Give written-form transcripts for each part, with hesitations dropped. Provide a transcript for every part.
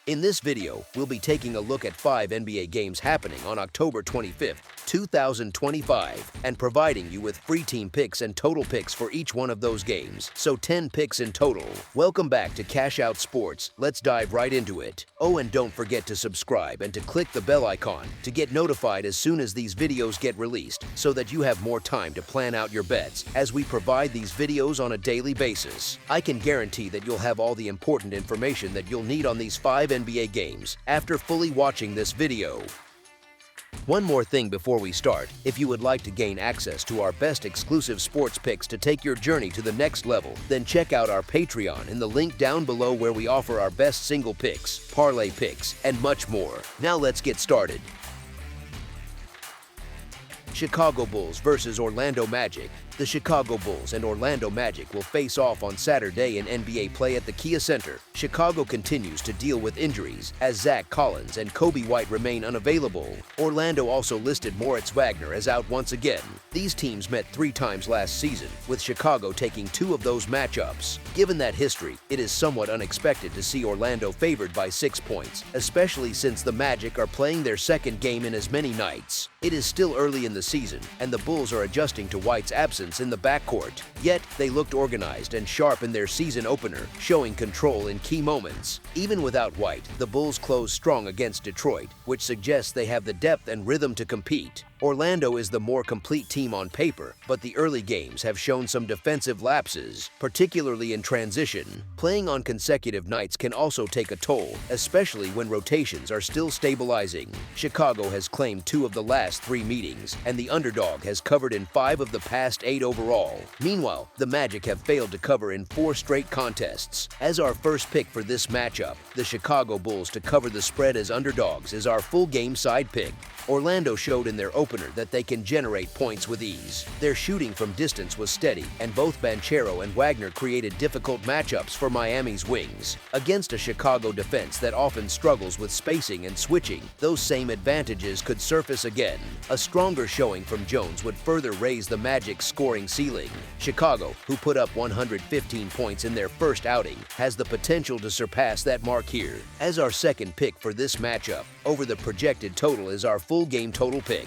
In this video, we'll be taking a look at 5 NBA games happening on October 25th, 2025, and providing you with free team picks and total picks for each one of those games, so 10 picks in total. Welcome back to Cash Out Sports. Let's dive right into it. Oh, and don't forget to subscribe and to click the bell icon to get notified as soon as these videos get released, so that you have more time to plan out your bets as we provide these videos on a daily basis. I can guarantee that you'll have all the important information that you'll need on these 5 NBA games after fully watching this video. One more thing before we start: if you would like to gain access to our best exclusive sports picks to take your journey to the next level, then check out our Patreon in the link down below, where we offer our best single picks, parlay picks, and much more. Now let's get started. Chicago Bulls versus Orlando Magic. The Chicago Bulls and Orlando Magic will face off on Saturday in NBA play at the Kia Center. Chicago continues to deal with injuries as Zach Collins and Kobe White remain unavailable. Orlando also listed Moritz Wagner as out once again. These teams met 3 times last season, with Chicago taking 2 of those matchups. Given that history, it is somewhat unexpected to see Orlando favored by 6 points, especially since the Magic are playing their second game in as many nights. It is still early in the season, and the Bulls are adjusting to White's absence in the backcourt. Yet, they looked organized and sharp in their season opener, showing control in key moments. Even without White, the Bulls closed strong against Detroit, which suggests they have the depth and rhythm to compete. Orlando is the more complete team on paper, but the early games have shown some defensive lapses, particularly in transition. Playing on consecutive nights can also take a toll, especially when rotations are still stabilizing. Chicago has claimed 2 of the last 3 meetings, and the underdog has covered in 5 of the past 8 overall. Meanwhile, the Magic have failed to cover in 4 straight contests. As our first pick for this matchup, the Chicago Bulls to cover the spread as underdogs is our full game side pick. Orlando showed in their opener that they can generate points with ease. Their shooting from distance was steady, and both Banchero and Wagner created difficult matchups for Miami's wings. Against a Chicago defense that often struggles with spacing and switching, those same advantages could surface again. A stronger showing from Jones would further raise the Magic's scoring ceiling. Chicago, who put up 115 points in their first outing, has the potential to surpass that mark here. As our second pick for this matchup, over the projected total is our full game total pick.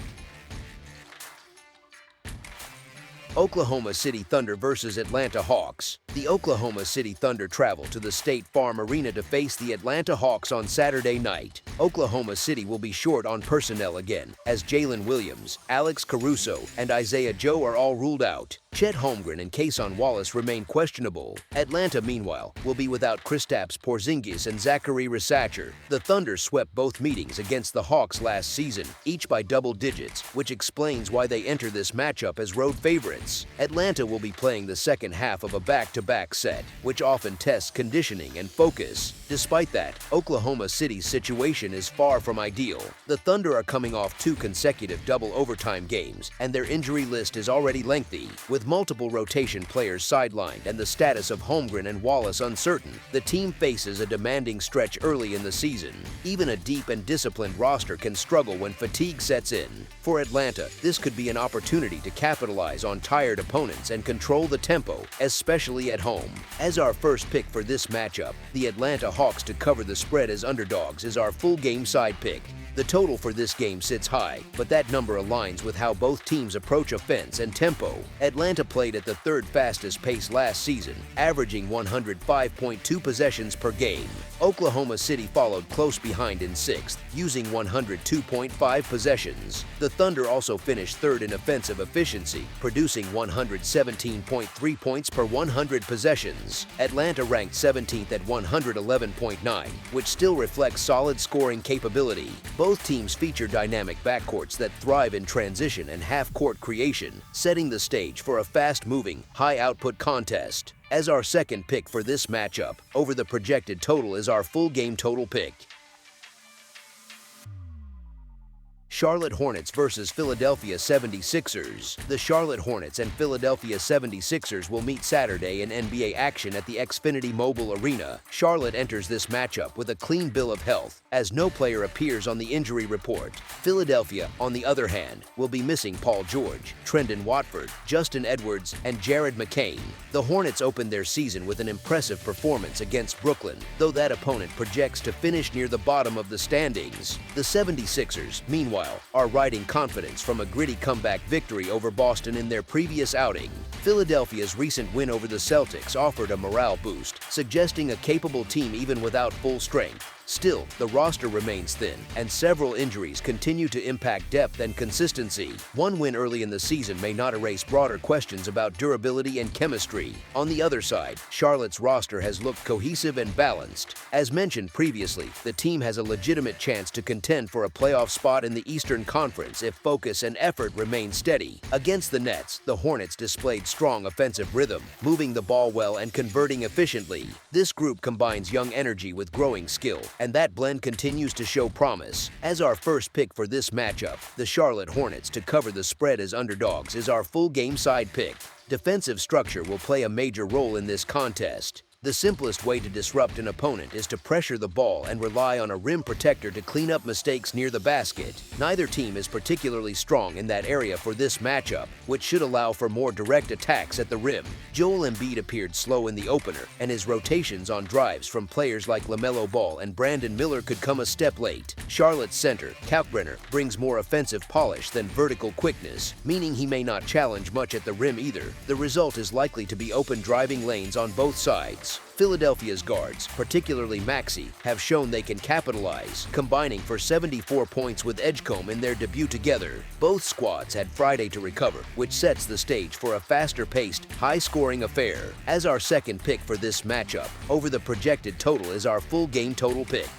Oklahoma City Thunder versus Atlanta Hawks. The Oklahoma City Thunder travel to the State Farm Arena to face the Atlanta Hawks on Saturday night. Oklahoma City will be short on personnel again, as Jalen Williams, Alex Caruso, and Isaiah Joe are all ruled out. Chet Holmgren and Cason Wallace remain questionable. Atlanta, meanwhile, will be without Kristaps Porzingis and Zachary Rasacher. The Thunder swept both meetings against the Hawks last season, each by double digits, which explains why they enter this matchup as road favorites. Atlanta will be playing the second half of a back-to-back set, which often tests conditioning and focus. Despite that, Oklahoma City's situation is far from ideal. The Thunder are coming off 2 consecutive double overtime games, and their injury list is already lengthy. With multiple rotation players sidelined and the status of Holmgren and Wallace uncertain, the team faces a demanding stretch early in the season. Even a deep and disciplined roster can struggle when fatigue sets in. For Atlanta, this could be an opportunity to capitalize on tired opponents and control the tempo, especially at home. As our first pick for this matchup, the Atlanta Hawks to cover the spread as underdogs is our full game side pick. The total for this game sits high, but that number aligns with how both teams approach offense and tempo. Atlanta played at the 3rd fastest pace last season, averaging 105.2 possessions per game. Oklahoma City followed close behind in 6th, using 102.5 possessions. The Thunder also finished 3rd in offensive efficiency, producing 117.3 points per 100 possessions. Atlanta ranked 17th at 111.9, which still reflects solid scoring capability. Both teams feature dynamic backcourts that thrive in transition and half-court creation, setting the stage for a fast-moving, high-output contest. As our second pick for this matchup, over the projected total is our full game total pick. Charlotte Hornets versus Philadelphia 76ers. The Charlotte Hornets and Philadelphia 76ers will meet Saturday in NBA action at the Xfinity Mobile Arena. Charlotte enters this matchup with a clean bill of health, as no player appears on the injury report. Philadelphia, on the other hand, will be missing Paul George, Trendon Watford, Justin Edwards, and Jared McCain. The Hornets opened their season with an impressive performance against Brooklyn, though that opponent projects to finish near the bottom of the standings. The 76ers, meanwhile, are riding confidence from a gritty comeback victory over Boston in their previous outing. Philadelphia's recent win over the Celtics offered a morale boost, suggesting a capable team even without full strength. Still, the roster remains thin, and several injuries continue to impact depth and consistency. One win early in the season may not erase broader questions about durability and chemistry. On the other side, Charlotte's roster has looked cohesive and balanced. As mentioned previously, the team has a legitimate chance to contend for a playoff spot in the Eastern Conference if focus and effort remain steady. Against the Nets, the Hornets displayed strong offensive rhythm, moving the ball well and converting efficiently. This group combines young energy with growing skill, and that blend continues to show promise. As our first pick for this matchup, the Charlotte Hornets to cover the spread as underdogs is our full game side pick. Defensive structure will play a major role in this contest. The simplest way to disrupt an opponent is to pressure the ball and rely on a rim protector to clean up mistakes near the basket. Neither team is particularly strong in that area for this matchup, which should allow for more direct attacks at the rim. Joel Embiid appeared slow in the opener, and his rotations on drives from players like LaMelo Ball and Brandon Miller could come a step late. Charlotte's center, Kalkbrenner, brings more offensive polish than vertical quickness, meaning he may not challenge much at the rim either. The result is likely to be open driving lanes on both sides. Philadelphia's guards, particularly Maxey, have shown they can capitalize, combining for 74 points with Edgecombe in their debut together. Both squads had Friday to recover, which sets the stage for a faster-paced, high-scoring affair. As our second pick for this matchup, over the projected total is our full game total pick.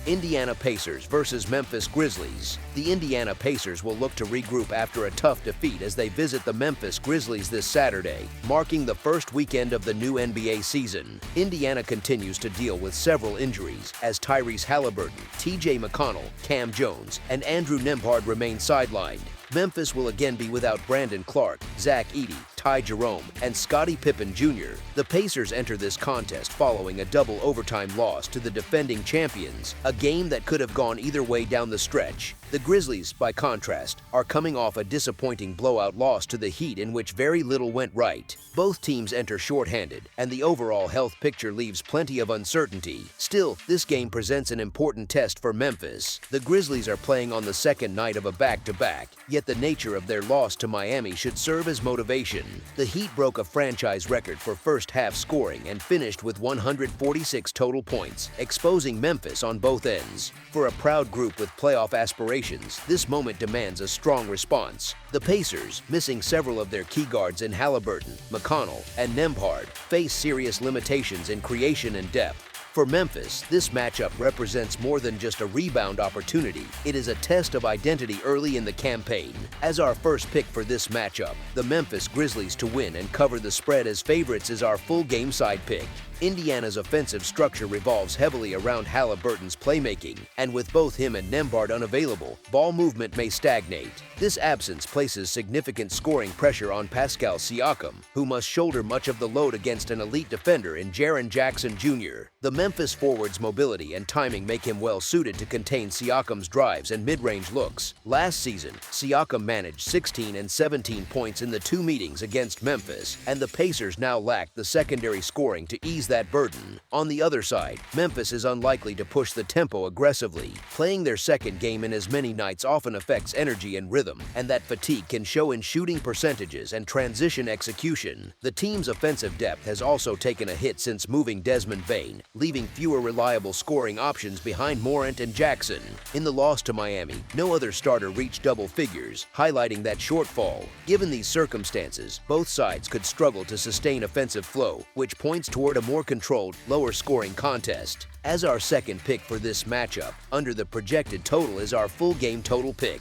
Indiana Pacers versus Memphis Grizzlies. The Indiana Pacers will look to regroup after a tough defeat as they visit the Memphis Grizzlies this Saturday, marking the first weekend of the new NBA season. Indiana continues to deal with several injuries as Tyrese Halliburton, TJ McConnell, Cam Jones, and Andrew Nembhard remain sidelined. Memphis will again be without Brandon Clark, Zach Edey, Ty Jerome, and Scottie Pippen Jr. The Pacers enter this contest following a double overtime loss to the defending champions, a game that could have gone either way down the stretch. The Grizzlies, by contrast, are coming off a disappointing blowout loss to the Heat in which very little went right. Both teams enter shorthanded, and the overall health picture leaves plenty of uncertainty. Still, this game presents an important test for Memphis. The Grizzlies are playing on the second night of a back-to-back, yet the nature of their loss to Miami should serve as motivation. The Heat broke a franchise record for first-half scoring and finished with 146 total points, exposing Memphis on both ends. For a proud group with playoff aspirations, this moment demands a strong response. The Pacers, missing several of their key guards in Halliburton, McConnell, and Nembhard, face serious limitations in creation and depth. For Memphis, this matchup represents more than just a rebound opportunity. It is a test of identity early in the campaign. As our first pick for this matchup, the Memphis Grizzlies to win and cover the spread as favorites is our full game side pick. Indiana's offensive structure revolves heavily around Halliburton's playmaking, and with both him and Nembhard unavailable, ball movement may stagnate. This absence places significant scoring pressure on Pascal Siakam, who must shoulder much of the load against an elite defender in Jaren Jackson Jr. The Memphis forward's mobility and timing make him well-suited to contain Siakam's drives and mid-range looks. Last season, Siakam managed 16 and 17 points in the two meetings against Memphis, and the Pacers now lack the secondary scoring to ease that burden. On the other side, Memphis is unlikely to push the tempo aggressively. Playing their second game in as many nights often affects energy and rhythm, and that fatigue can show in shooting percentages and transition execution. The team's offensive depth has also taken a hit since moving Desmond Bane, leaving fewer reliable scoring options behind Morant and Jackson. In the loss to Miami, no other starter reached double figures, highlighting that shortfall. Given these circumstances, both sides could struggle to sustain offensive flow, which points toward a more controlled, lower-scoring contest. As our second pick for this matchup, under the projected total is our full game total pick.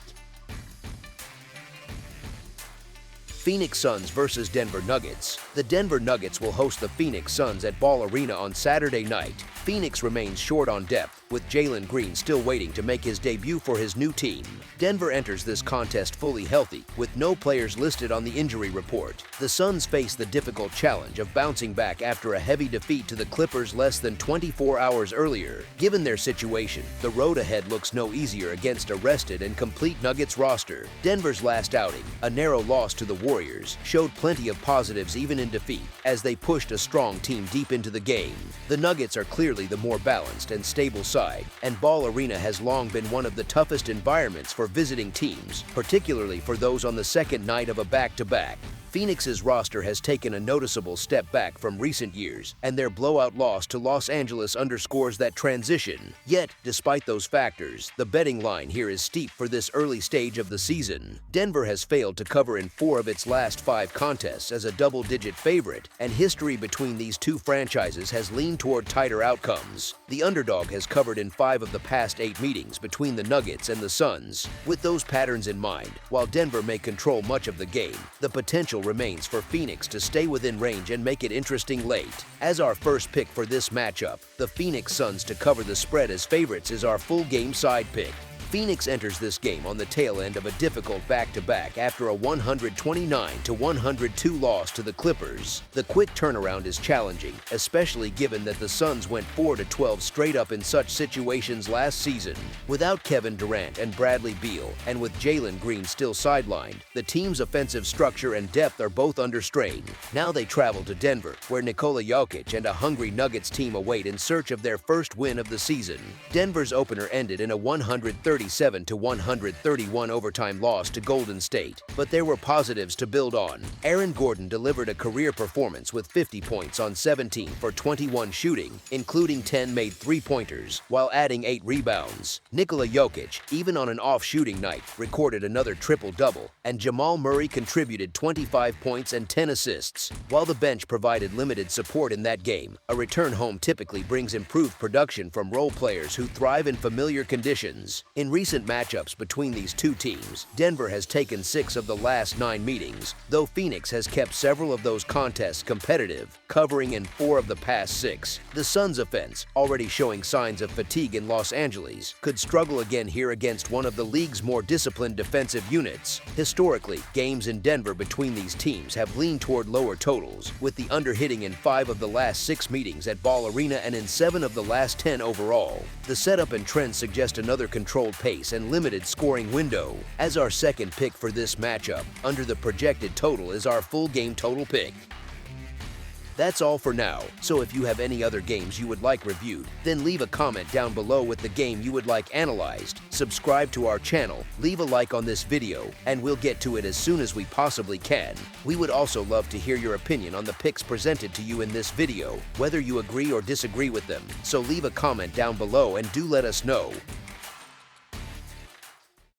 Phoenix Suns versus Denver Nuggets. The Denver Nuggets will host the Phoenix Suns at Ball Arena on Saturday night. Phoenix remains short on depth, with Jalen Green still waiting to make his debut for his new team. Denver enters this contest fully healthy, with no players listed on the injury report. The Suns face the difficult challenge of bouncing back after a heavy defeat to the Clippers less than 24 hours earlier. Given their situation, the road ahead looks no easier against a rested and complete Nuggets roster. Denver's last outing, a narrow loss to the Warriors, showed plenty of positives even in defeat, as they pushed a strong team deep into the game. The Nuggets are clearly the more balanced and stable side, and Ball Arena has long been one of the toughest environments for visiting teams, particularly for those on the second night of a back-to-back. Phoenix's roster has taken a noticeable step back from recent years, and their blowout loss to Los Angeles underscores that transition. Yet, despite those factors, the betting line here is steep for this early stage of the season. Denver has failed to cover in 4 of its last 5 contests as a double-digit favorite, and history between these two franchises has leaned toward tighter outcomes. The underdog has covered in 5 of the past 8 meetings between the Nuggets and the Suns. With those patterns in mind, while Denver may control much of the game, the potential remains for Phoenix to stay within range and make it interesting late. As our first pick for this matchup, the Phoenix Suns to cover the spread as favorites is our full game side pick. Phoenix enters this game on the tail end of a difficult back-to-back after a 129-102 loss to the Clippers. The quick turnaround is challenging, especially given that the Suns went 4-12 straight up in such situations last season. Without Kevin Durant and Bradley Beal, and with Jalen Green still sidelined, the team's offensive structure and depth are both under strain. Now they travel to Denver, where Nikola Jokic and a hungry Nuggets team await in search of their first win of the season. Denver's opener ended in a 137-131 overtime loss to Golden State, but there were positives to build on. Aaron Gordon delivered a career performance with 50 points on 17 for 21 shooting, including 10 made three-pointers, while adding 8 rebounds. Nikola Jokic, even on an off-shooting night, recorded another triple-double, and Jamal Murray contributed 25 points and 10 assists. While the bench provided limited support in that game, a return home typically brings improved production from role players who thrive in familiar conditions. In recent matchups between these two teams, Denver has taken 6 of the last 9 meetings, though Phoenix has kept several of those contests competitive, covering in 4 of the past 6. The Suns' offense, already showing signs of fatigue in Los Angeles, could struggle again here against one of the league's more disciplined defensive units. Historically, games in Denver between these teams have leaned toward lower totals, with the under hitting in 5 of the last 6 meetings at Ball Arena and in 7 of the last 10 overall. The setup and trends suggest another controlled pace and limited scoring window. As our second pick for this matchup, under the projected total is our full game total pick. That's all for now, so if you have any other games you would like reviewed, then leave a comment down below with the game you would like analyzed, subscribe to our channel, leave a like on this video, and we'll get to it as soon as we possibly can. We would also love to hear your opinion on the picks presented to you in this video, whether you agree or disagree with them, so leave a comment down below and do let us know.